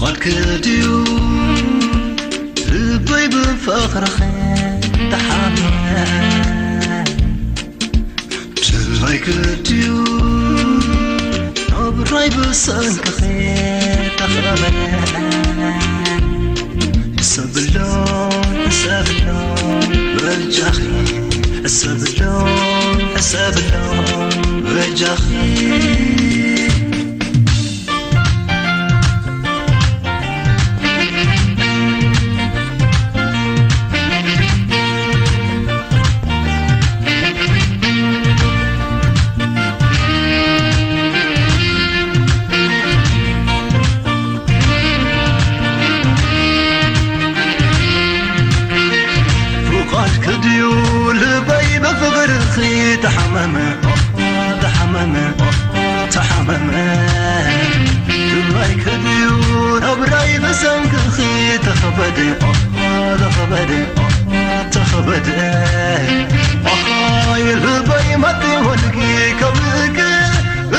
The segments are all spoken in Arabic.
قد كديو لبي بفخر خير تحمل جلي كديو نبري بسنك خير تخمل سبلون رجاخي سبلون رجاخي تحمم تبعي كديون أبراي بسنك خي تخبد أخاي الباي مدي ولقي كبلك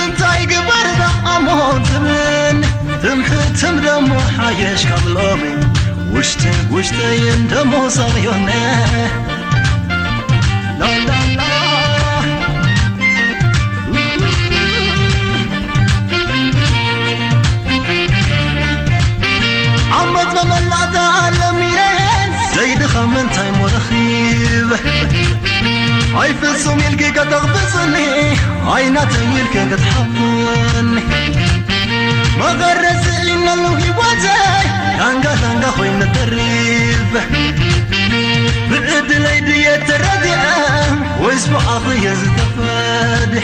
انتاي قبرد أمون تمن تمحتم دمو حايش كبلومي وشتي يندمو صغيونه لا لا لا عمت مملعت على ميرين زيد خمن تايم ورخيب هاي فلسو ميلكي كتغبصني عينا تميلكي كتحفني ما غرس إنا اللوهي واتي تانغا خوين الدريب بعد ليدي يتردعم واسمو أخي يزدفاد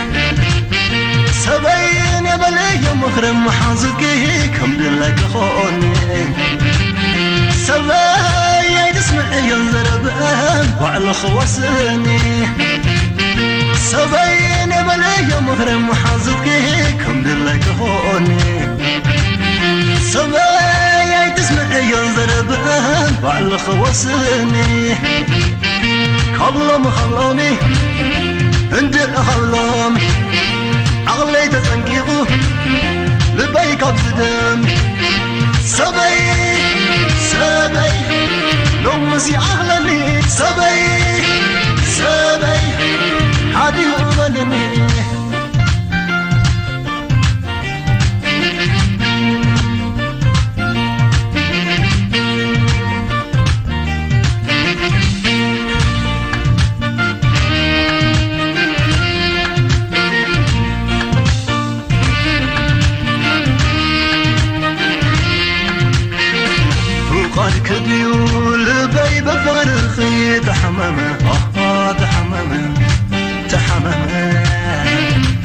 سبين يا بلي مخرم محازكي كم دلك خوني سبين تسمع ينزر بهم وعلى خواسني سبين يا بلي مخرم محازكي كم دلك خوني سبين تسمع ينزر بهم وعلى خواسني خلومي انت خلومي عقلي تتنقيقو لبي كبدم سبي نمسي عقلني سبي حادي هبلني كديول بي بفرخي تحمم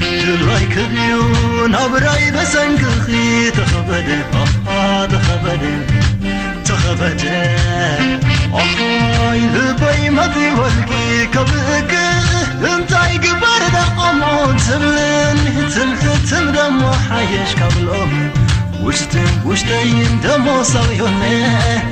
جلوي كديون أبراي بسنكخي تخبد أخاي لبي مدي ولكي كبك انتاي قبر دقمون تمحتم دم وحايش قبل أمي وشتي دمو صغيونه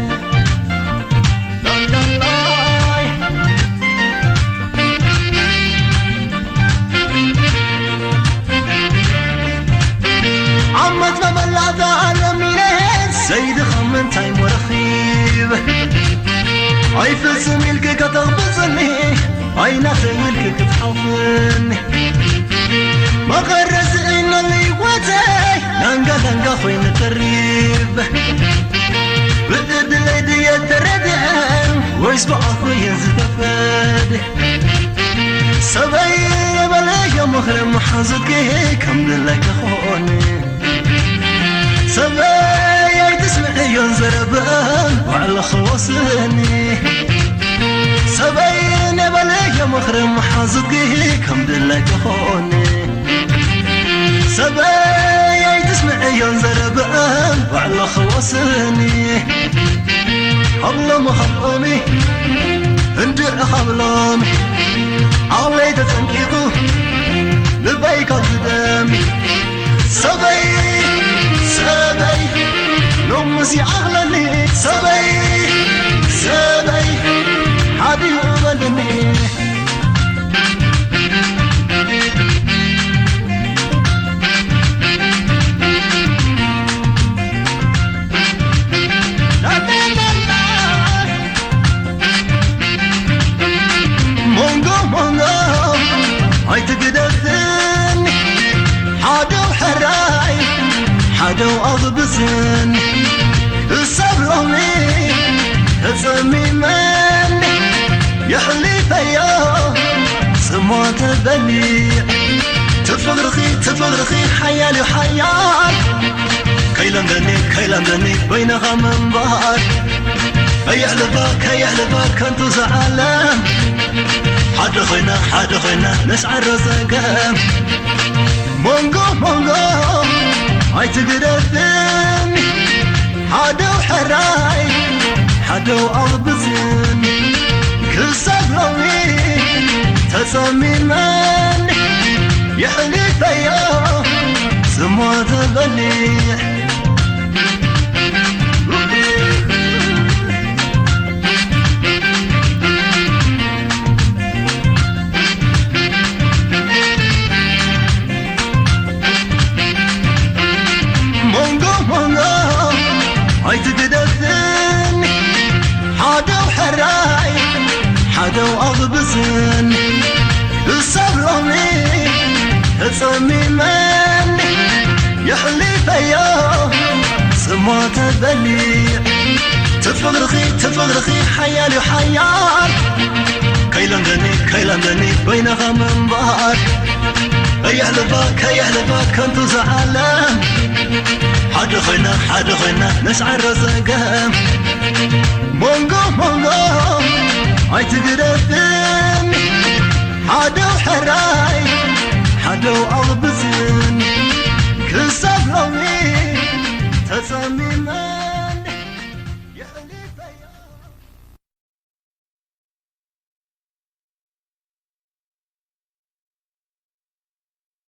عمت مبلعت على مينين سيد خمن تايم ورخيب اي فلسو ميلك كتغبصني اي ناس ميلك كتحفني ما غرس إنا اللي واتي لنقا خوين التريب بدد ليدي يتردعم ويسبع أخوين زدفاد سبي بلاي مخرم محازكي كم دلك خوني سبي تسمع ينزر بهم وعلى خوصني سبي بلاي مخرم محازكي كم دلك خوني سبي تسمع ينزر بهم وعلى خوصني خلومي انت خلومي عولي تتنكيكو لبيك قدامي سبي نمسي عقلني سبي حادي هبلني أضبسن الصبروني تصمي من يحلي فيا سما تبني تفغرخي حيالي حيال كيلندني بينها منبار هيحلبك انتو زعلان حد خينا نسعى الرزقام مونغو هاي تقربني حدو حراي حدو أضبزن كل صبروني تصمي من يحلي فيا سما تغني هاي تقدثن حادو حراي حادو أضبسن الصبروني تصمي من يحلي فيا سما تبني تفغرخي حيالي حيال كيلندني بينها منبار هيحلبك انتو زعلان حد خينا نسعى الرزقام مونغو هاي تقربني